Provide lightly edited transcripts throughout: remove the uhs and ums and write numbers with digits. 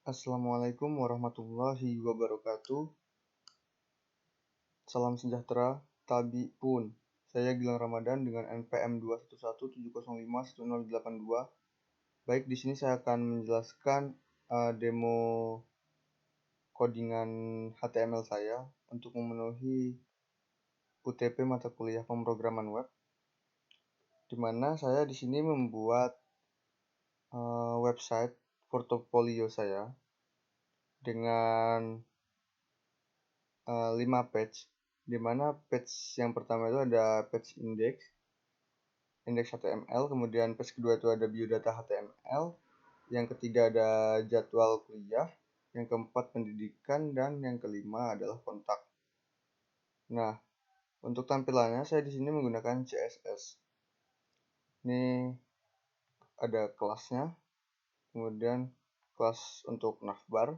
Assalamualaikum warahmatullahi wabarakatuh. Salam sejahtera, tabi pun. Saya Gilang Ramadan dengan NPM 21170510082. Baik, di sini saya akan menjelaskan demo codingan HTML saya untuk memenuhi UTP mata kuliah pemrograman web, di mana saya di sini membuat website portofolio saya dengan 5 page, di mana page yang pertama itu ada page index HTML, kemudian page kedua itu ada biodata HTML, yang ketiga ada jadwal kuliah, yang keempat pendidikan, dan yang kelima adalah kontak. Nah, untuk tampilannya saya di sini menggunakan CSS. Ini ada kelasnya, kemudian kelas untuk navbar,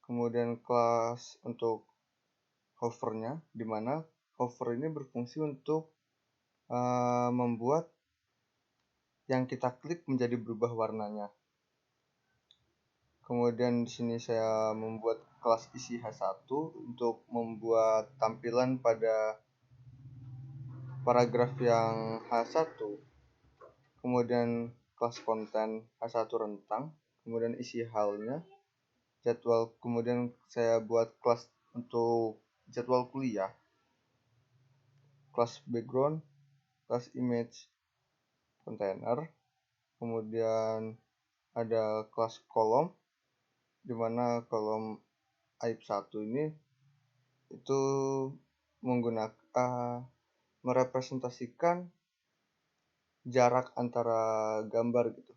kemudian kelas untuk hovernya, di mana hover ini berfungsi untuk membuat yang kita klik menjadi berubah warnanya. Kemudian di sini saya membuat kelas isi H1 untuk membuat tampilan pada paragraf yang H1. Kemudian kelas konten H1 rentang, kemudian isi halnya, jadwal, kemudian saya buat kelas untuk jadwal kuliah, kelas background, kelas image container, kemudian ada kelas kolom, di mana kolom aib1 ini itu menggunakan merepresentasikan jarak antara gambar gitu.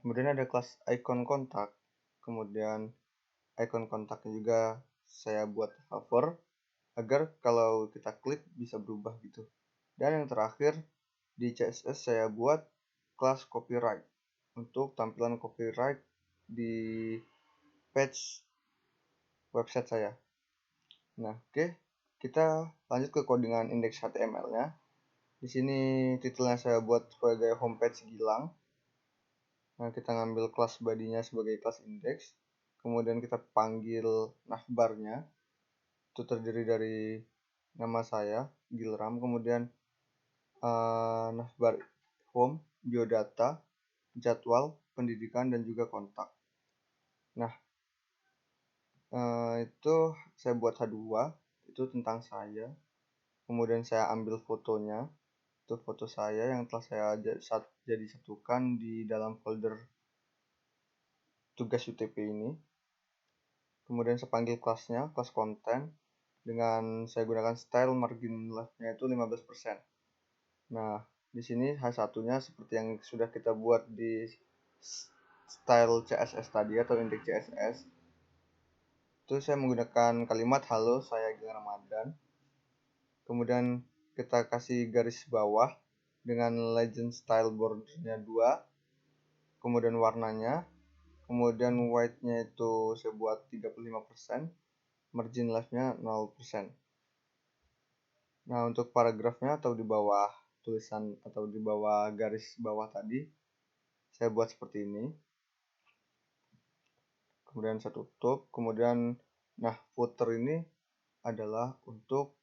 Kemudian ada kelas icon kontak, kemudian icon kontaknya juga saya buat hover agar kalau kita klik bisa berubah gitu. Dan yang terakhir di CSS saya buat kelas copyright untuk tampilan copyright di page website saya. Nah, oke, kita lanjut ke codingan indeks HTML-nya. Di sini titelnya saya buat sebagai homepage Gilang. Nah, kita ngambil kelas body-nya sebagai kelas indeks. Kemudian kita panggil navbar-nya. Itu terdiri dari nama saya, Gilram. Kemudian navbar home, biodata, jadwal, pendidikan, dan juga kontak. Nah, itu saya buat H2, itu tentang saya. Kemudian saya ambil fotonya, itu foto saya yang telah saya jadi satukan di dalam folder tugas UTP ini. Kemudian saya panggil kelasnya, kelas konten, dengan saya gunakan style margin left-nya itu 15%. Nah, di sini H1-nya seperti yang sudah kita buat di style CSS tadi atau indeks CSS. Itu saya menggunakan kalimat halo, saya Gilang Ramadan. Kemudian kita kasih garis bawah dengan legend style bordernya 2, kemudian warnanya, kemudian white-nya itu saya buat 35%, margin left-nya 0%. Nah, untuk paragrafnya atau di bawah tulisan atau di bawah garis bawah tadi saya buat seperti ini. Kemudian saya tutup. Kemudian nah, footer ini adalah untuk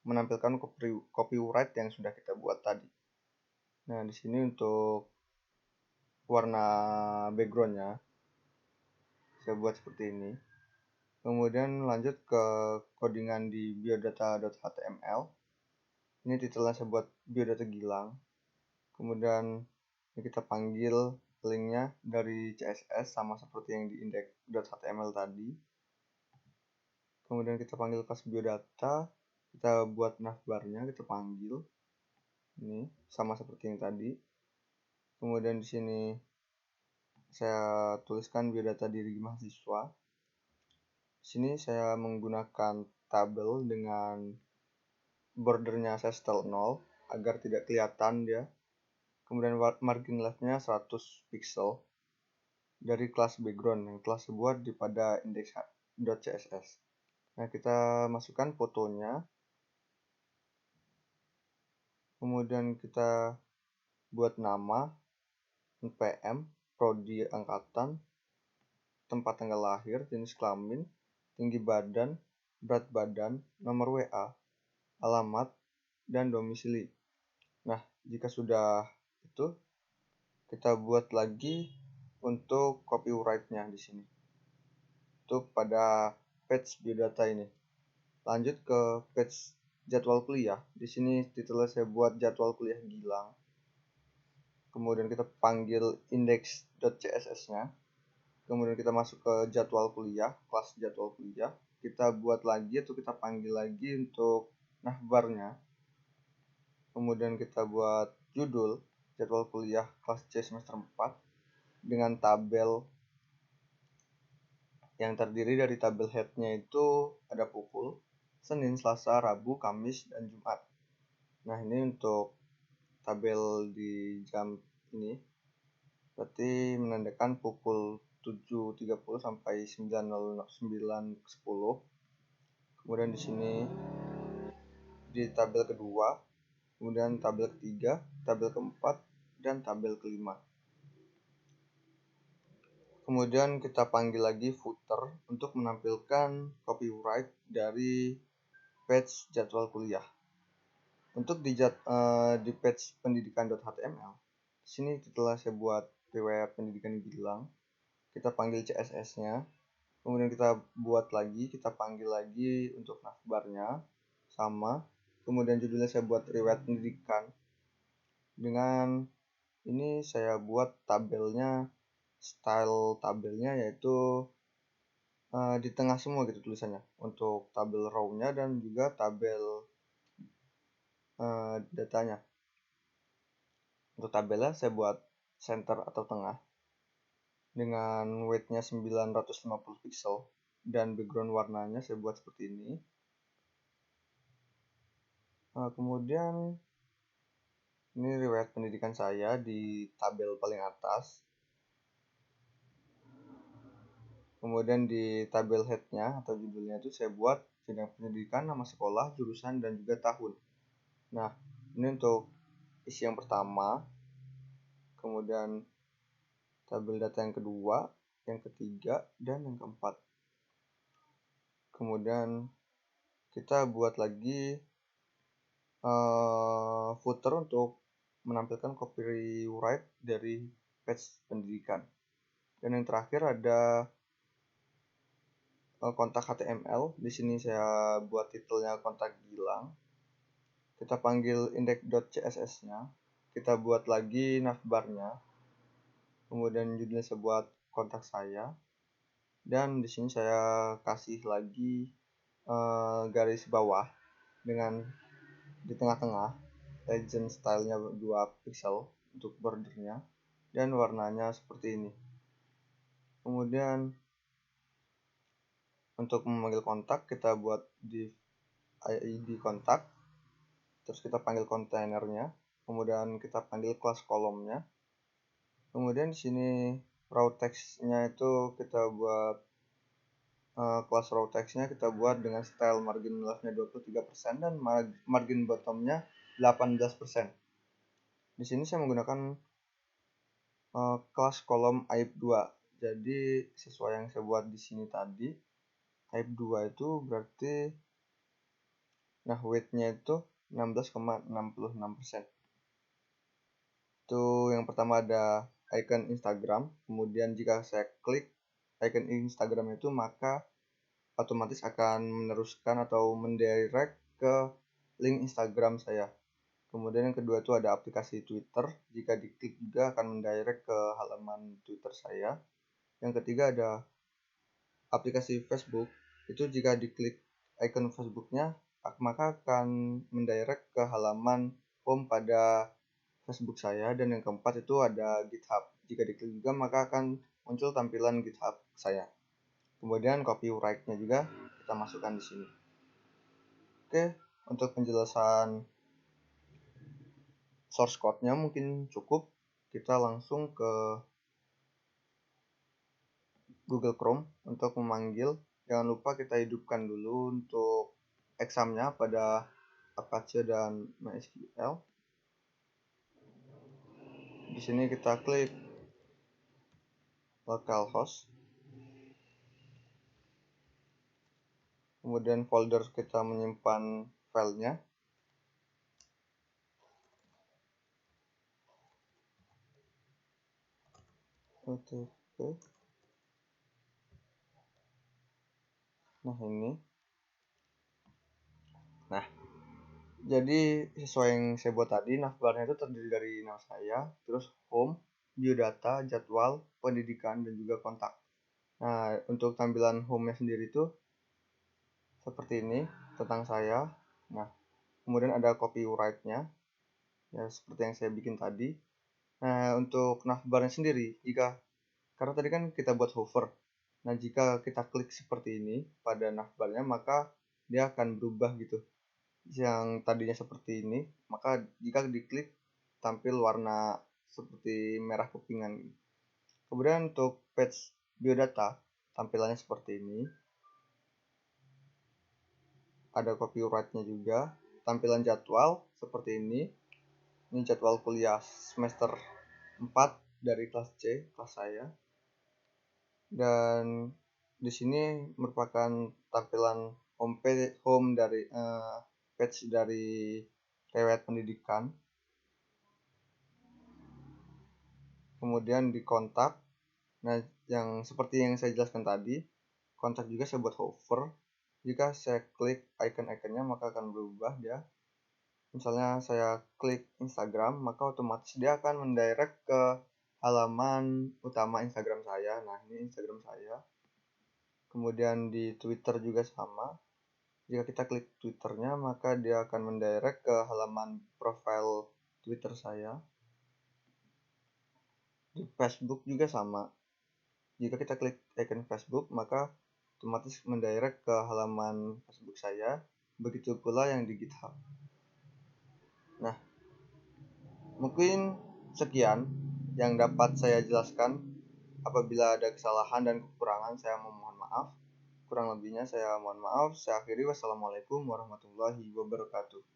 menampilkan copyright yang sudah kita buat tadi. Nah, di sini untuk warna backgroundnya saya buat seperti ini. Kemudian lanjut ke codingan di biodata.html. Ini titelnya saya buat biodata Gilang. Kemudian kita panggil linknya dari CSS sama seperti yang di index.html tadi. Kemudian kita panggil kelas biodata, kita buat navbarnya, kita panggil ini sama seperti yang tadi. Kemudian di sini saya tuliskan biodata diri mahasiswa. Di sini saya menggunakan tabel dengan bordernya saya setel 0 agar tidak kelihatan dia. Kemudian margin left-nya 100 pixel dari kelas background yang telah saya buat di pada index.css. Nah, kita masukkan fotonya. Kemudian kita buat nama npm, prodi angkatan, tempat tanggal lahir, jenis kelamin, tinggi badan, berat badan, nomor WA, alamat, dan domisili. Nah, jika sudah itu, kita buat lagi untuk copyright-nya di sini. Untuk pada page biodata ini. Lanjut ke page jadwal kuliah. Di sini titelnya saya buat jadwal kuliah Gilang. Kemudian kita panggil index.css-nya. Kemudian kita masuk ke jadwal kuliah, kelas jadwal kuliah. Kita buat lagi atau kita panggil lagi untuk navbarnya. Kemudian kita buat judul jadwal kuliah kelas C semester 4 dengan tabel yang terdiri dari tabel head-nya itu ada pukul, Senin, Selasa, Rabu, Kamis, dan Jumat. Nah, ini untuk tabel di jam ini berarti menandakan pukul 7.30 sampai 9.10. Kemudian di sini di tabel kedua, kemudian tabel ketiga, tabel keempat, dan tabel kelima. Kemudian kita panggil lagi footer untuk menampilkan copyright dari page jadwal kuliah. Untuk di page pendidikan.html, di sini setelah saya buat riwayat pendidikan Gilang, kita panggil CSS-nya, kemudian kita buat lagi, kita panggil lagi untuk navbarnya sama, kemudian judulnya saya buat riwayat pendidikan. Dengan ini saya buat tabelnya, style tabelnya yaitu di tengah semua gitu tulisannya, untuk tabel row-nya dan juga tabel datanya. Untuk tabelnya saya buat center atau tengah dengan weight-nya 950 pixel dan background warnanya saya buat seperti ini. Kemudian ini riwayat pendidikan saya di tabel paling atas. Kemudian di tabel head-nya atau judulnya itu saya buat jenjang pendidikan, nama sekolah, jurusan, dan juga tahun. Nah, ini untuk isi yang pertama. Kemudian tabel data yang kedua, yang ketiga, dan yang keempat. Kemudian kita buat lagi footer untuk menampilkan copyright dari page pendidikan. Dan yang terakhir ada kontak HTML. Di sini saya buat titelnya kontak Gilang. Kita panggil index.css-nya. Kita buat lagi navbarnya. Kemudian judulnya saya buat kontak saya. Dan di sini saya kasih lagi garis bawah dengan di tengah-tengah legend stylenya 2 pixel untuk bordernya dan warnanya seperti ini. Kemudian untuk memanggil kontak kita buat di ID kontak, terus kita panggil kontainernya, kemudian kita panggil kelas kolomnya. Kemudian di sini raw text-nya itu kita buat kelas raw text-nya kita buat dengan style margin left-nya 23% dan margin bottom-nya 18%. Di sini saya menggunakan kelas kolom aib 2. Jadi sesuai yang saya buat di sini tadi, aib 2 itu berarti weight-nya itu 16,66%. Itu yang pertama ada icon Instagram. Kemudian jika saya klik icon Instagram itu, maka otomatis akan meneruskan atau mendirect ke link Instagram saya. Kemudian yang kedua itu ada aplikasi Twitter. Jika diklik juga akan mendirect ke halaman Twitter saya. Yang ketiga ada aplikasi Facebook. Itu jika diklik icon Facebook-nya, maka akan mendirect ke halaman home pada Facebook saya. Dan yang keempat itu ada GitHub. Jika diklik juga maka akan muncul tampilan GitHub saya. Kemudian copyright-nya juga kita masukkan di sini. Oke, untuk penjelasan source code-nya mungkin cukup. Kita langsung ke Google Chrome untuk memanggil. Jangan lupa kita hidupkan dulu untuk examnya pada Apache dan MySQL. Di sini kita klik localhost. Kemudian folder kita menyimpan filenya. OTP. Nah, ini. Nah, jadi sesuai yang saya buat tadi, navbarnya itu terdiri dari nama saya, terus home, biodata, jadwal, pendidikan, dan juga kontak. Nah, untuk tampilan home-nya sendiri itu seperti ini, tentang saya. Nah, kemudian ada copyright-nya, ya seperti yang saya bikin tadi. Nah, untuk navbarnya sendiri, karena tadi kan kita buat hover. Nah, jika kita klik seperti ini pada navbarnya, maka dia akan berubah gitu. Yang tadinya seperti ini, maka jika diklik tampil warna seperti merah kepingan. Kemudian untuk page biodata, tampilannya seperti ini. Ada copyright-nya juga. Tampilan jadwal seperti ini. Ini jadwal kuliah semester 4 dari kelas C, kelas saya. Dan di sini merupakan tampilan home dari page dari riwayat pendidikan. Kemudian di kontak. Nah, yang seperti yang saya jelaskan tadi, kontak juga saya buat hover. Jika saya klik icon-iconnya maka akan berubah dia. Misalnya saya klik Instagram, maka otomatis dia akan mendirect ke halaman utama Instagram saya. Nah, ini Instagram saya. Kemudian di Twitter juga sama. Jika kita klik Twitternya, maka dia akan mendirect ke halaman profile Twitter saya. Di Facebook juga sama. Jika kita klik icon Facebook, maka otomatis mendirect ke halaman Facebook saya. Begitu pula yang di GitHub. Nah, mungkin sekian yang dapat saya jelaskan. Apabila ada kesalahan dan kekurangan, saya memohon maaf. Kurang lebihnya saya mohon maaf. Saya akhiri. Wassalamualaikum warahmatullahi wabarakatuh.